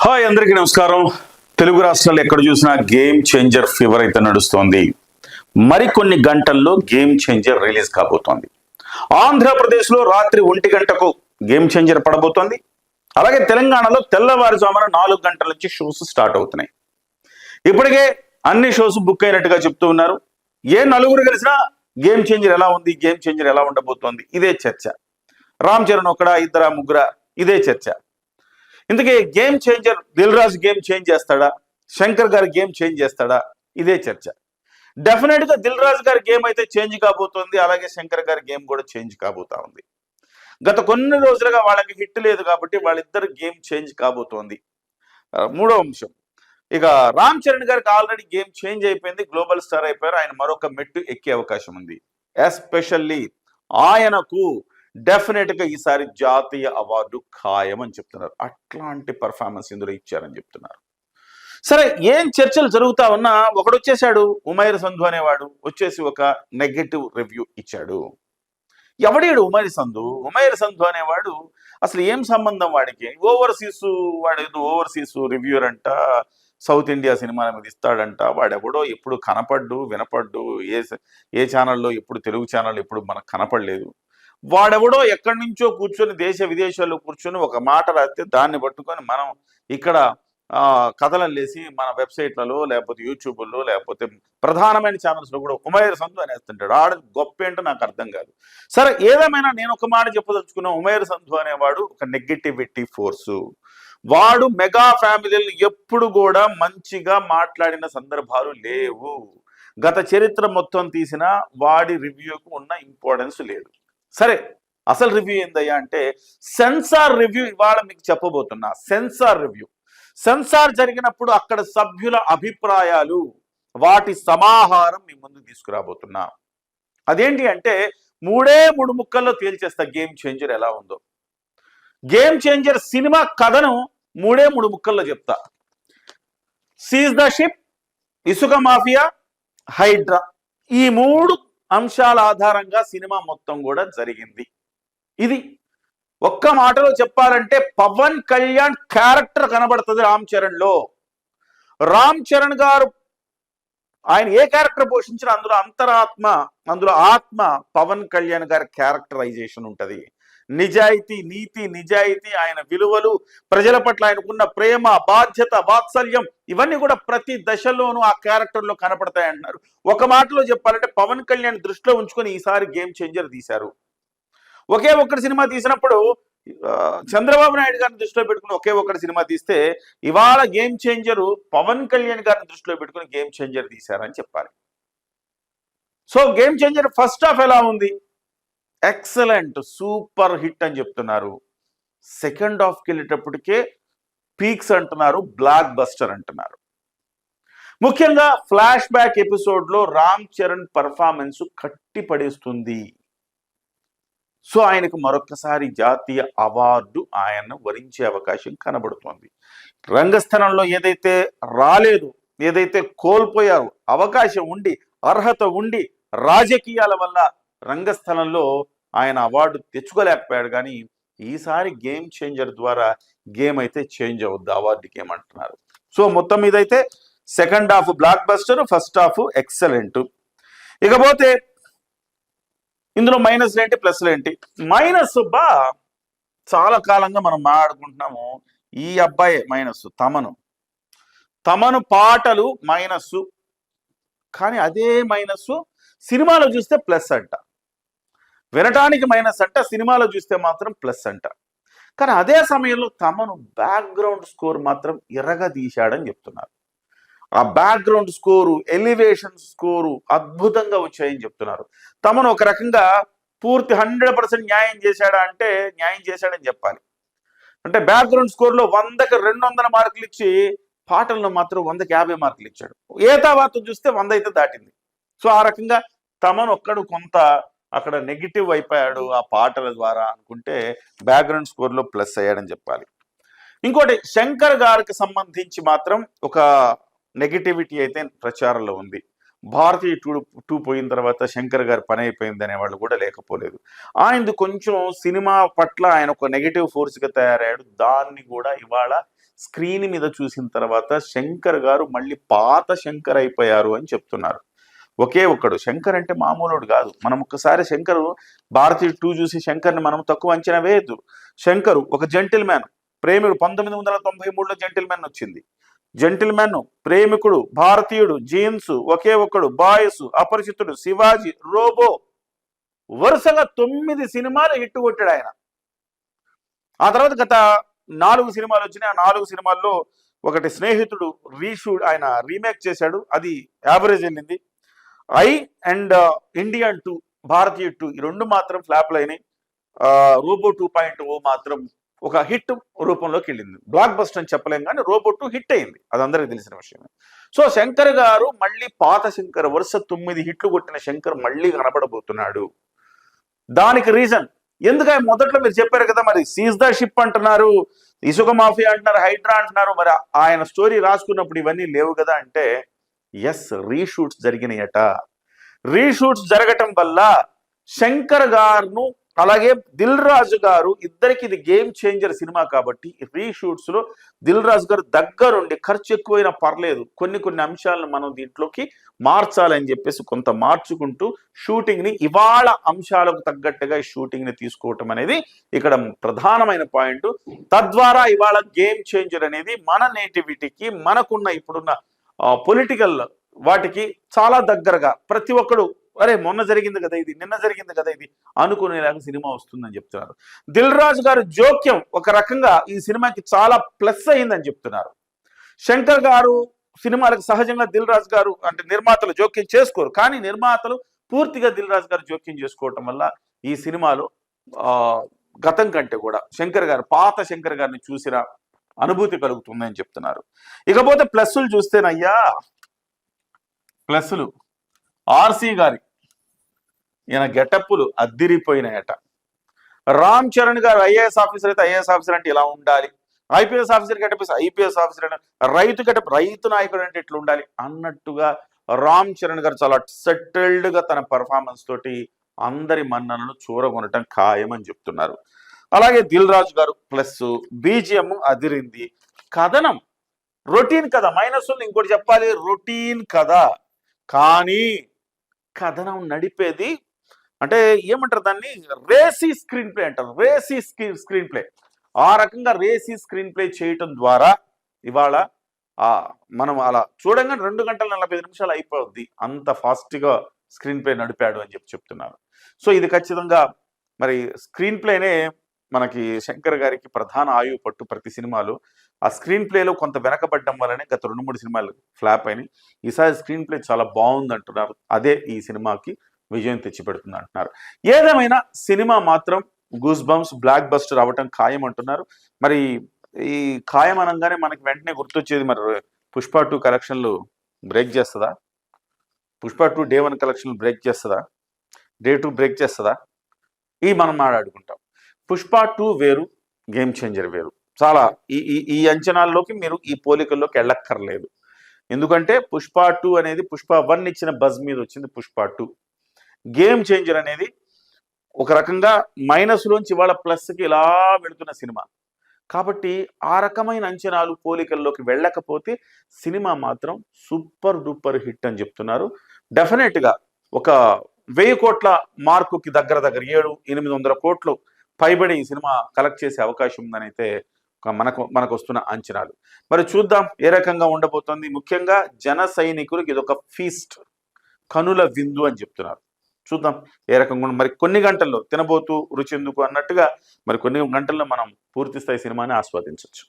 Hi అందరికీ నమస్కారం. తెలుగు రాష్ట్రాలు ఎక్కడ చూసినా గేమ్ చేంజర్ ఫీవర్ అయితే నడుస్తోంది. మరికొన్ని గంటల్లో గేమ్ చేంజర్ రిలీజ్ కాబోతోంది. ఆంధ్రప్రదేశ్లో రాత్రి 1 గంటకు గేమ్ చేంజర్ పడబోతోంది. అలాగే తెలంగాణలో తెల్లవారుజామున 4 గంటల నుంచి షోస్ స్టార్ట్ అవుతున్నాయి. ఇప్పటికే అన్ని షోస్ బుక్ అయినట్టుగా చెప్తూ ఉన్నారు. ఏ నలుగురు కలిసినా గేమ్ చేంజర్ ఎలా ఉంది, గేమ్ చేంజర్ ఎలా ఉండబోతోంది, ఇదే చర్చ. రామ్ చరణ్ ఒకడా, ఇద్దరా, ముగ్గురా, ఇదే చర్చ. ఇందుకే game changer Dil Raju game change చేస్తాడా, శంకర్ గారి గేమ్ చేంజ్ చేస్తాడా, ఇదే చర్చ. డెఫినెట్ గా దిల్ రాజు గారి గేమ్ అయితే చేంజ్ కాబోతోంది. అలాగే శంకర్ గారి గేమ్ కూడా చేంజ్ కాబోతా ఉంది. గత కొన్ని రోజులుగా వాళ్ళకి హిట్ లేదు కాబట్టి వాళ్ళిద్దరు గేమ్ చేంజ్ కాబోతోంది. మూడో అంశం, ఇక రామ్ చరణ్ గారికి ఆల్రెడీ గేమ్ చేంజ్ అయిపోయింది, గ్లోబల్ స్టార్ అయిపోయారు. ఆయన మరొక మెట్టు ఎక్కే అవకాశం ఉంది. ఎస్పెషల్లీ ఆయనకు డెఫినెట్ గా ఈసారి జాతీయ అవార్డు ఖాయం అని చెప్తున్నారు. అట్లాంటి పర్ఫార్మెన్స్ ఇందులో ఇచ్చారని చెప్తున్నారు. సరే, ఏం చర్చలు జరుగుతా ఉన్నా ఒకడు వచ్చేసాడు, ఉమైర్ సంధు అనేవాడు వచ్చేసి ఒక నెగటివ్ రివ్యూ ఇచ్చాడు. ఎవడేడు ఉమైర్ సంధు అనేవాడు అసలు ఏం సంబంధం వాడికి? ఓవర్సీస్ రివ్యూర్ అంట, సౌత్ ఇండియా సినిమాల మీద ఇస్తాడంట. వాడెవడో ఎప్పుడు కనపడ్డు వినపడ్డు, ఏ ఛానల్లో ఎప్పుడు తెలుగు ఛానల్ ఎప్పుడు మనకు కనపడలేదు. వాడెవడో ఎక్కడి నుంచో కూర్చొని దేశ విదేశాల్లో కూర్చొని ఒక మాట రాస్తే దాన్ని పట్టుకొని మనం ఇక్కడ కథలను లేసి మన వెబ్సైట్లలో లేకపోతే యూట్యూబ్లో లేకపోతే ప్రధానమైన ఛానల్స్లో కూడా ఉమైర్ సంధు అనేస్తుంటాడు. ఆడ గొప్ప ఏంటో నాకు అర్థం కాదు. సరే, ఏదేమైనా నేను ఒక మాట చెప్పదలుచుకున్నా. ఉమైర్ సంధు అనేవాడు ఒక నెగటివిటీ ఫోర్సు. వాడు మెగా ఫ్యామిలీలు ఎప్పుడు కూడా మంచిగా మాట్లాడిన సందర్భాలు లేవు. గత చరిత్ర మొత్తం తీసినా వాడి రివ్యూకు ఉన్న ఇంపార్టెన్స్ లేదు. సరే, అసలు రివ్యూ ఏందయ్యా అంటే సెన్సార్ రివ్యూ ఇవాళ మీకు చెప్పబోతున్నా. సెన్సార్ జరిగినప్పుడు అక్కడ సభ్యుల అభిప్రాయాలు, వాటి సమాహారం మీ ముందు తీసుకురాబోతున్నా. అదేంటి అంటే 3 ముక్కల్లో తేల్చేస్తా గేమ్ చేంజర్ ఎలా ఉందో. గేమ్ చేంజర్ సినిమా కథను 3 ముక్కల్లో చెప్తా. సీజ్ ద షిప్, ఇసుక మాఫియా, హైడ్రా, ఈ 3 అంశాల ఆధారంగా సినిమా మొత్తం కూడా జరిగింది. ఇది ఒక్క మాటలో చెప్పాలంటే పవన్ కళ్యాణ్ క్యారెక్టర్ కనబడుతుంది రామ్ చరణ్ లో. రామ్ చరణ్ గారు ఆయన ఏ క్యారెక్టర్ పోషించిన అందులో అంతరాత్మ, అందులో ఆత్మ పవన్ కళ్యాణ్ గారి క్యారెక్టరైజేషన్ ఉంటది. నిజాయితీ, నీతి, నిజాయితీ, ఆయన విలువలు, ప్రజల పట్ల ఆయనకున్న ప్రేమ, బాధ్యత, వాత్సల్యం, ఇవన్నీ కూడా ప్రతి దశలోనూ ఆ క్యారెక్టర్లో కనపడతాయంటున్నారు. ఒక మాటలో చెప్పాలంటే పవన్ కళ్యాణ్ దృష్టిలో ఉంచుకొని ఈసారి గేమ్ చేంజర్ తీశారు. ఒకే ఒక్కటి సినిమా తీసినప్పుడు చంద్రబాబు నాయుడు గారిని దృష్టిలో పెట్టుకుని ఒకే ఒక్కటి సినిమా తీస్తే, ఇవాళ గేమ్ చేంజరు పవన్ కళ్యాణ్ గారిని దృష్టిలో పెట్టుకుని గేమ్ చేంజర్ తీశారని చెప్పాలి. So game changer first half ఎలా ఉంది? ఎక్సలెంట్, సూపర్ హిట్ అని చెప్తున్నారు. సెకండ్ హాఫ్కి వెళ్ళేటప్పటికే పీక్స్ అంటున్నారు, బ్లాక్ బస్టర్ అంటున్నారు. ముఖ్యంగా ఫ్లాష్ బ్యాక్ ఎపిసోడ్లో రామ్ చరణ్ పర్ఫార్మెన్స్ కట్టి పడేస్తుంది. సో ఆయనకు మరొకసారి జాతీయ అవార్డు ఆయన్ను వరించే అవకాశం కనబడుతోంది. రంగస్థలంలో ఏదైతే రాలేదు, ఏదైతే కోల్పోయారు, అవకాశం ఉండి, అర్హత ఉండి, రాజకీయాల వల్ల రంగస్థలంలో ఆయన అవార్డు తెచ్చుకోలేకపోయాడు. కానీ ఈసారి గేమ్ చేంజర్ ద్వారా గేమ్ అయితే చేంజ్ అవుద్ది, అవార్డు గేమ్ అంటున్నారు. సో మొత్తం మీద అయితే second half block buster, first half excellent. ఇకపోతే ఇందులో మైనస్లు ఏంటి, ప్లస్లు ఏంటి? మైనస్ చాలా కాలంగా మనం మాట్లాడుకుంటున్నాము. ఈ అబ్బాయి మైనస్, తమను పాటలు మైనస్. కానీ అదే మైనస్ సినిమాలో చూస్తే ప్లస్ అంట. వినటానికి మైనస్ అంట, సినిమాలో చూస్తే మాత్రం ప్లస్ అంట. కానీ అదే సమయంలో తమను బ్యాక్గ్రౌండ్ స్కోర్ మాత్రం ఎర్రగా తీశాడని చెప్తున్నారు. ఆ బ్యాక్గ్రౌండ్ స్కోరు, ఎలివేషన్ స్కోరు అద్భుతంగా వచ్చాయని చెప్తున్నారు. తమను ఒక రకంగా పూర్తి 100% న్యాయం చేశాడా అంటే న్యాయం చేశాడని చెప్పాలి. అంటే బ్యాక్గ్రౌండ్ స్కోర్లో 100కి 200 మార్కులు ఇచ్చి పాటలను మాత్రం 100కి 50 మార్కులు ఇచ్చాడు. ఏ తర్వాత చూస్తే 100 అయితే దాటింది. సో ఆ రకంగా తమను ఒక్కడు కొంత అక్కడ నెగిటివ్ అయిపోయాడు ఆ పాటల ద్వారా అనుకుంటే బ్యాక్గ్రౌండ్ స్కోర్లో ప్లస్ అయ్యాడని చెప్పాలి. ఇంకోటి, శంకర్ గారికి సంబంధించి మాత్రం ఒక నెగిటివిటీ అయితే ప్రచారంలో ఉంది. భారతీయ 2 పోయిన తర్వాత శంకర్ గారి పని అయిపోయింది అనేవాళ్ళు కూడా లేకపోలేదు. ఆయనది కొంచెం సినిమా పట్ల ఆయన ఒక నెగిటివ్ ఫోర్స్గా తయారయ్యాడు. దాన్ని కూడా ఇవాళ స్క్రీన్ మీద చూసిన తర్వాత శంకర్ గారు మళ్ళీ పాత శంకర్ అయిపోయారు అని చెప్తున్నారు. ఒకే ఒక్కడు శంకర్ అంటే మామూలుడు కాదు. మనం ఒక్కసారి శంకర్ భారతీయ 2 చూసి శంకర్ని మనం తక్కువ అంచనా వేయద్దు. శంకర్ ఒక జెంటిల్మ్యాన్, ప్రేమికుడు. 1993లో జెంటిల్మ్యాన్ వచ్చింది. జెంటిల్మ్యాన్, ప్రేమికుడు, భారతీయుడు, జీన్స్, ఒకే ఒక్కడు, బాయ్స్, అపరిచితుడు, శివాజీ, రోబో, వరుసగా 9 సినిమాలు హిట్ కొట్టాడు ఆయన. ఆ తర్వాత గత 4 సినిమాలు వచ్చినాయి. ఆ 4 సినిమాల్లో ఒకటి స్నేహితుడు రీషూట్ ఆయన రీమేక్ చేశాడు, అది యావరేజ్ వెళ్ళింది. ఐ అండ్ ఇండియన్ 2, భారతీయ 2 ఈ 2 మాత్రం ఫ్లాప్లు అయినాయి. రోబో 2.0 మాత్రం ఒక హిట్ రూపంలోకి వెళ్ళింది. బ్లాక్ బస్టర్ అని చెప్పలేం కానీ రోబో 2 హిట్ అయింది, అది అందరికీ తెలిసిన విషయమే. సో శంకర్ గారు మళ్ళీ పాత శంకర్, వరుస 9 హిట్లు కొట్టిన శంకర్ మళ్ళీ కనబడబోతున్నాడు. దానికి రీజన్ ఎందుకంటే మొదట్లో మీరు చెప్పారు కదా, మరి సీజ్ ద షిప్ అంటున్నారు, ఇసుక మాఫియా అంటున్నారు, హైడ్రా అంటున్నారు, మరి ఆయన స్టోరీ రాసుకున్నప్పుడు ఇవన్నీ లేవు కదా అంటే ఎస్, రీషూట్స్ జరిగినాయట. రీషూట్స్ జరగటం వల్ల శంకర్ గారును అలాగే దిల్ రాజు గారు ఇద్దరికి ఇది గేమ్ చేంజర్ సినిమా కాబట్టి రీషూట్స్ లో దిల్ రాజు గారు దగ్గరుండి ఖర్చు ఎక్కువైనా పర్లేదు, కొన్ని అంశాలను మనం దీంట్లోకి మార్చాలని చెప్పేసి కొంత మార్చుకుంటూ షూటింగ్ ని ఇవాళ అంశాలకు తగ్గట్టుగా ఈ షూటింగ్ ని తీసుకోవటం అనేది ఇక్కడ ప్రధానమైన పాయింట్. తద్వారా ఇవాళ గేమ్ చేంజర్ అనేది మన నేటివిటీకి, మనకున్న ఇప్పుడున్న పొలిటికల్ వాటికి చాలా దగ్గరగా ప్రతి ఒక్కడు అరే మొన్న జరిగింది కదా ఇది, నిన్న జరిగింది కదా ఇది అనుకునేలాగా సినిమా వస్తుందని చెప్తున్నారు. దిల్ రాజు గారు జోక్యం ఒక రకంగా ఈ సినిమాకి చాలా ప్లస్ అయిందని చెప్తున్నారు. శంకర్ గారు సినిమాలకు సహజంగా దిల్ రాజు గారు అంటే నిర్మాతలు జోక్యం చేసుకోరు, కానీ నిర్మాతలు పూర్తిగా దిల్ రాజు గారు జోక్యం చేసుకోవటం వల్ల ఈ సినిమాలో గతం కంటే కూడా శంకర్ గారు, పాత శంకర్ గారిని చూసిన అనుభూతి కలుగుతుందని చెప్తున్నారు. ఇకపోతే ప్లస్సులు చూస్తేనయ్యా, ప్లస్సులు ఆర్సీ గారి ఈయన గెటప్పులు అద్దిరిపోయినాయట. రామ్ చరణ్ గారు ఐఏఎస్ ఆఫీసర్ అయితే ఐఏఎస్ ఆఫీసర్ అంటే ఇలా ఉండాలి, IPS officer getup IPS officer అంటే, రైతు గెటప్ రైతు నాయకుడు అంటే ఇట్లా ఉండాలి అన్నట్టుగా రామ్ చరణ్ గారు చాలా సెటిల్డ్ గా తన పర్ఫార్మెన్స్ తోటి అందరి మన్ననను చూరగొనటం ఖాయమని చెప్తున్నారు. అలాగే దిల్ రాజు గారు ప్లస్, బీజిఎం అదిరింది, కథనం రొటీన్ కథ, మైనస్ ఉంది ఇంకోటి చెప్పాలి, రొటీన్ కథ కానీ కథనం నడిపేది అంటే ఏమంటారు దాన్ని, రేసీ స్క్రీన్ ప్లే అంటారు, రేసీ స్క్రీన్ ప్లే. ఆ రకంగా రేసీ స్క్రీన్ ప్లే చేయటం ద్వారా ఇవాళ మనం అలా చూడంగానే 2 గంటల 45 నిమిషాలు అయిపోద్ది, అంత ఫాస్ట్గా స్క్రీన్ ప్లే నడిపాడు అని చెప్తున్నారు. సో ఇది ఖచ్చితంగా మరి స్క్రీన్ ప్లేనే మనకి శంకర్ గారికి ప్రధాన ఆయువు పట్టు. ప్రతి సినిమాలో ఆ స్క్రీన్ ప్లేలో కొంత వెనకబడ్డం వల్లనే గత 2-3 సినిమాలు ఫ్లాప్ అయినాయి. ఈసారి స్క్రీన్ ప్లే చాలా బాగుంది అంటున్నారు, అదే ఈ సినిమాకి విజయం తెచ్చిపెడుతుంది అంటున్నారు. ఏదేమైనా సినిమా మాత్రం గూస్ బంప్స్, బ్లాక్ బస్టర్ అవ్వటం ఖాయం అంటున్నారు. మరి ఈ ఖాయం అనగానే మనకి వెంటనే గుర్తొచ్చేది, మరి పుష్ప 2 కలెక్షన్లు బ్రేక్ చేస్తుందా, పుష్ప 2 డే 1 కలెక్షన్లు బ్రేక్ చేస్తుందా, డే 2 బ్రేక్ చేస్తుందా, ఈ మనం మాట్లాడుకుంటాం. పుష్ప 2 వేరు, గేమ్ చేంజర్ వేరు. చాలా ఈ అంచనాల్లోకి మీరు ఈ పోలికల్లోకి వెళ్ళక్కర్లేదు. ఎందుకంటే పుష్ప 2 అనేది పుష్ప 1 ఇచ్చిన బజ్ మీద వచ్చింది. పుష్ప 2 గేమ్ చేంజర్ అనేది ఒక రకంగా మైనస్ లోంచి ఇవాళ ప్లస్కి ఇలా వెళుతున్న సినిమా కాబట్టి ఆ రకమైన అంచనాలు పోలికల్లోకి వెళ్ళకపోతే సినిమా మాత్రం సూపర్ డూపర్ హిట్ అని చెప్తున్నారు. డెఫినెట్గా ఒక 1000 కోట్ల మార్కుకి దగ్గర 700-800 కోట్లు పైబడి ఈ సినిమా కలెక్ట్ చేసే అవకాశం ఉందని అయితే మనకు వస్తున్న అంచనాలు. మరి చూద్దాం ఏ రకంగా ఉండబోతోంది. ముఖ్యంగా జన సైనికులకు ఇదొక ఫీస్ట్, కనుల విందు అని చెప్తున్నారు. చూద్దాం ఏ రకంగా మరి కొన్ని గంటల్లో తినబోతూ రుచి ఎందుకు అన్నట్టుగా మరి కొన్ని గంటల్లో మనం పూర్తి స్థాయి సినిమాని ఆస్వాదించవచ్చు.